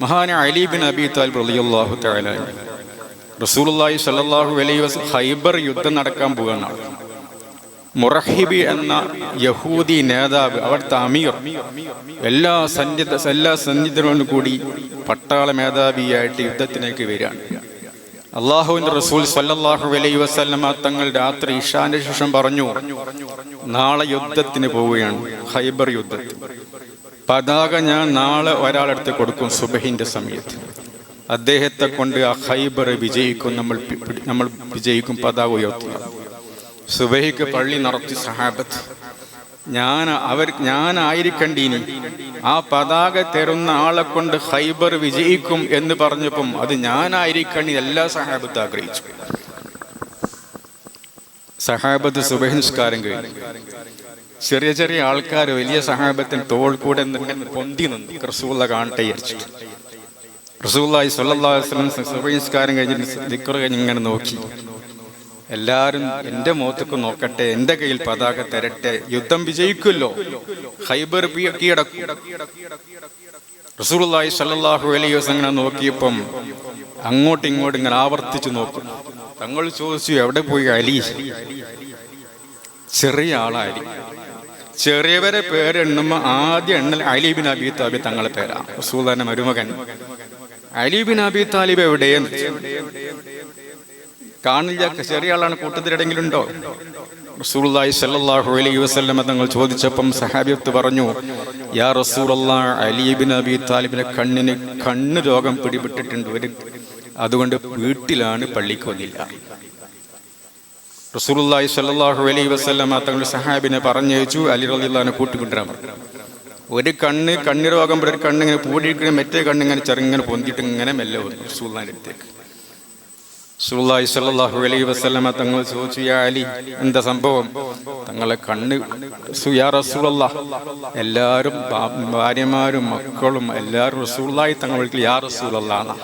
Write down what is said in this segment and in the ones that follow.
മഹാനായ Ali bin Abi Talib റളിയല്ലാഹു തആല റസൂലുള്ളാഹി സ്വല്ലല്ലാഹു അലൈഹി വസല്ലം ഖൈബർ യുദ്ധം നടക്കാൻ പോവുകയാണ്. മുറഹിബി എന്ന യഹൂദി നേതാവ്, അവിടുത്തെ അമീർ, എല്ലാ സന്നിധരോടും കൂടി പട്ടാള മേധാവിയായിട്ട് യുദ്ധത്തിലേക്ക് വരികയാണ്. അള്ളാഹുവിൻ്റെ റസൂൽ സ്വല്ലല്ലാഹു അലൈഹി വസല്ലമ തങ്ങൾ രാത്രി ഇശാന്റെ ശേഷം പറഞ്ഞു, നാളെ യുദ്ധത്തിന് പോവുകയാണ്, ഖൈബർ യുദ്ധത്തിന്. പതാക ഞാൻ നാളെ ഒരാളെടുത്ത് കൊടുക്കും സുബഹിന്റെ സമയത്ത്. അദ്ദേഹത്തെ കൊണ്ട് ആ ഖൈബർ വിജയിക്കും, നമ്മൾ വിജയിക്കും, പതാക ഉയർത്തുക. സുബഹിക്ക് പള്ളി നടത്തി സഹാബത്ത്, ഞാനായിരിക്കണ്ടീനി ആ പതാക തരുന്ന ആളെ കൊണ്ട് ഖൈബർ വിജയിക്കും എന്ന് പറഞ്ഞപ്പം അത് ഞാനായിരിക്കണ്ടി എല്ലാ സഹാബത്ത് ആഗ്രഹിച്ചു. സഹാബത്ത് സുബഹി നിസ്കാരം കഴിഞ്ഞു. ചെറിയ ചെറിയ ആൾക്കാർ വലിയ സഹാബത്തിന് തോൾ കൂടെ എന്തെങ്കിലും പൊന്തി നിന്ന് റസൂലുള്ളാഹി കാണട്ടെ വിചാരിച്ചിട്ട് റസൂലുള്ളാഹി സ്വല്ലല്ലാഹു അലൈഹി വസല്ലം സുബഹി നിസ്കാരം കഴിഞ്ഞ് ദിക്ർ കഴിഞ്ഞ് ഇങ്ങനെ നോക്കി. എല്ലാവരും എൻ്റെ മുഖത്തേക്ക് നോക്കട്ടെ, എൻ്റെ കയ്യിൽ പതാക തരട്ടെ, യുദ്ധം വിജയിക്കുമല്ലോ, ഖൈബർ കീഴടക്കും. റസൂലുള്ളാഹി സ്വല്ലല്ലാഹു അലൈഹി വസല്ലം നോക്കിയപ്പം അങ്ങോട്ടും ഇങ്ങോട്ടും ഇങ്ങനെ ആവർത്തിച്ച് നോക്കും. തങ്ങൾ ചോദിച്ചു, എവിടെ പോയി അലി? ചെറിയ ആളായിരിക്കും. ചെറിയവരെ പേരെണ്ണുമ്പോൾ ആദ്യം എണ്ണൽ അലി ബിൻ അബി താലിബ് തങ്ങളെ പേരാണ്. റസൂലുള്ളാഹിന്റെ മരുമകൻ അലി ബിൻ അബി താലിബ് എവിടെയെന്ന് കാണില്ല. ചെറിയ ആളാണ്, കൂട്ടത്തിലെടെങ്കിലും ഉണ്ടോ? റസൂലുള്ളാഹി സ്വല്ലല്ലാഹു അലൈഹി വസല്ലം തങ്ങൾ ചോദിച്ചപ്പം സഹാബിയത്ത് പറഞ്ഞു, യാ റസൂലല്ലാഹ്, അലി ബിൻ അബി താലിബിന്റെ കണ്ണ് രോഗം പിടിപെട്ടിട്ടുണ്ട്, അതുകൊണ്ട് വീട്ടിലാണ്, പള്ളിക്ക് വന്നില്ല. റസൂലുള്ളാഹി സ്വല്ലല്ലാഹു അലൈഹി വസല്ലം തങ്ങൾ സഹാബിനെ പറഞ്ഞയച്ചു, അലി റളിയല്ലാഹു അൻഹു കൂട്ടിക്കൊണ്ടുവരാൻ പറഞ്ഞു. ഒരു കണ്ണ് രോഗം, ഒരു കണ്ണിങ്ങനെ പൂടിയിരിക്കുന്ന, മറ്റേ കണ്ണിങ്ങനെ ചെറുങ്ങനെ പൊന്തിയിട്ട് ഇങ്ങനെ മെല്ലെ വന്നു റസൂലുള്ളാഹിന്റെ അടുത്തേക്ക്. റസൂലുള്ളാഹി സ്വല്ലല്ലാഹു അലൈഹി വസല്ലം തങ്ങൾ ചോദിച്ചു, യാ അലി, എന്താ സംഭവം? തങ്ങളെ കണ്ണ്. യാ റസൂലല്ലാഹ്, എല്ലാവരും ഭാര്യമാരും മക്കളും എല്ലാവരും റസൂലുള്ളാഹി തങ്ങൾ വിളിക്കും യാ റസൂലല്ലാഹ്.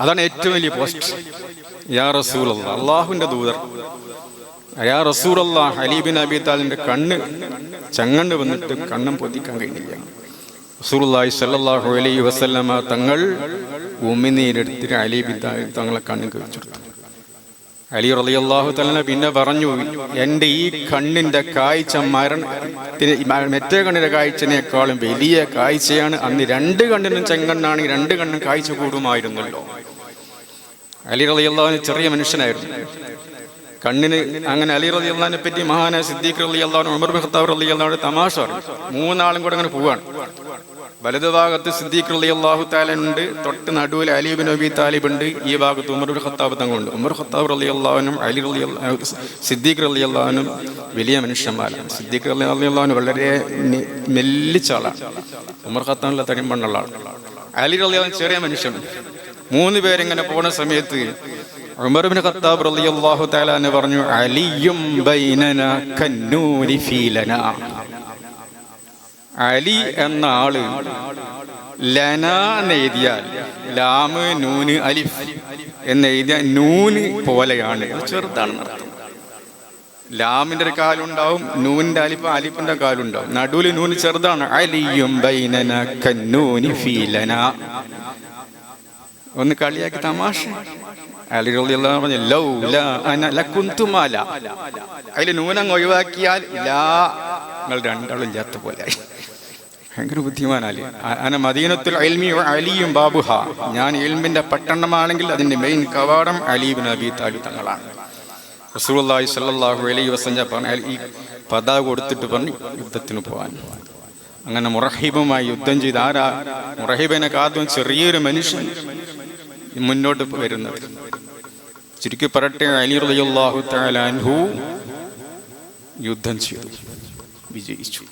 അതാണ് ഏറ്റവും വലിയ പോസ്റ്റ്, യാ റസൂലല്ലാഹ്, അള്ളാഹുവിന്റെ ദൂതർ. യാ റസൂലല്ലാഹ്, അലി ബിൻ അബി താലിബിന്റെ കണ്ണ് ചങ്ങണ്ട് വന്നിട്ട് കണ്ണം പൊതിക്കാൻ കഴിഞ്ഞില്ല. റസൂലുള്ളാഹി സ്വല്ലല്ലാഹു അലൈഹി വസല്ലം തങ്ങൾ ഉമിനീരെടുത്തിട്ട് അലി ബിൻ താലിബ് തങ്ങളെ കണ്ണ് കഴിച്ചെടുത്തു. അലി റളിയല്ലാഹു തആല പിന്നെ പറഞ്ഞു, എൻ്റെ ഈ കണ്ണിന്റെ കാഴ്ച മറ്റേ കണ്ണിന്റെ കാഴ്ചനേക്കാളും വലിയ കാഴ്ചയാണ്. അന്ന് രണ്ട് കണ്ണിനും ചെങ്കണ്ണാണെങ്കിൽ രണ്ട് കണ്ണും കാഴ്ച കൂടുമായിരുന്നല്ലോ. അലി റളിയല്ലാഹു അൻഹു ചെറിയ മനുഷ്യനായിരുന്നു, കണ്ണിന് അങ്ങനെ. അലി റളിയല്ലാഹുവിനെ പറ്റി മഹാനായ സിദ്ദീഖ് റളിയല്ലാഹു അൻഹു, ഉമർ ബിൻ ഖത്താബ് റളിയല്ലാഹു അൻഹു തമാശ പറഞ്ഞു. മൂന്നാളും കൂടെ അങ്ങനെ പോവാണ്. വലതുഭാഗത്ത് സിദ്ദീഖ് റളിയല്ലാഹു തആല ഉണ്ട്, തൊട്ട് നടുവിൽ അലി ബിൻ അബി താലിബ് ഉണ്ട്, ഈ ഭാഗത്ത് ഉമർ ബിൻ ഖത്താബ് തങ്ങളുണ്ട്. ഉമർ ഖത്താബ് റളിയല്ലാഹു അൻഹു, അലി റളിയല്ലാഹു, സിദ്ദീഖ് റളിയല്ലാഹു അൻഹു വലിയ മനുഷ്യന്മാരാണ്. സിദ്ദീഖ് റളിയല്ലാഹു അൻഹു വളരെ മെല്ലിച്ച ആളാണ്, ഉമർ ഖത്താബിലെ തടിമണ്ണുള്ള ആൾ. അലി റളിയല്ലാഹു ചെറിയ മനുഷ്യൻ. മൂന്ന് പേരിങ്ങനെ പോണ സമയത്ത് ഉമർ ബിൻ ഖത്താബ് റളിയല്ലാഹു തആല എന്ന് പറഞ്ഞു, അലിയും ബൈനനാ കന്നൂരി ഫീലനാ. അലി എന്ന ആള് ലന എന്നെഴുതിയാൽ, ലാമ് നൂന് അലിഫ് എന്നെഴുതിയാൽ നൂന് പോലെയാണ്, ചെറുതാണെന്ന് അർത്ഥം. ലാമിന്റെ ഒരു കാലുണ്ടാവും, നൂനിന്റെ അലിഫിന്റെ കാലുണ്ടാവും, നടുവിൽ നൂന് ചെറുതാണ്. അലിയും ബൈനനാ കന്നൂരി ഫീലനാ. ഒന്ന് കളിയാക്കി തമാശ. അലി റളിയല്ലാഹു അൻഹു ലൗ ലാ അന ലകുന്തു മാല. അതിൽ നൂനങ്ങ് ഒഴിവാക്കിയാൽ ലാ, നിങ്ങൾ രണ്ടാളും ഇല്ലാത്ത പോലെയായി. ഭയങ്കര ബുദ്ധിമാനാലി. അന മദീനത്തുൽ ഇൽമി വ അലിയും ബാബുഹ. ഞാൻ ഇൽമിന്റെ പട്ടണമാണെങ്കിൽ അതിന്റെ മെയിൻ കവാടം അലി ബിൻ അബി താലിബ് തങ്ങളാണ്. റസൂലുള്ളാഹി സ്വല്ലല്ലാഹു അലൈഹി വസല്ലം പറഞ്ഞു, ഈ പതാക കൊടുത്തിട്ട് പറഞ്ഞു യുദ്ധത്തിന് പോകാൻ. അങ്ങനെ മുറഹിബുമായി യുദ്ധം ചെയ്ത്, ആരാ മുറഹിബിനെ കാത്തും ചെറിയൊരു മനുഷ്യൻ മുന്നോട്ട് വരുന്നത്. ചുരുക്കി പറയട്ടെ, അലി റളിയല്ലാഹു തആല അൻഹു യുദ്ധം ചെയ്തു, വിജയിച്ചു.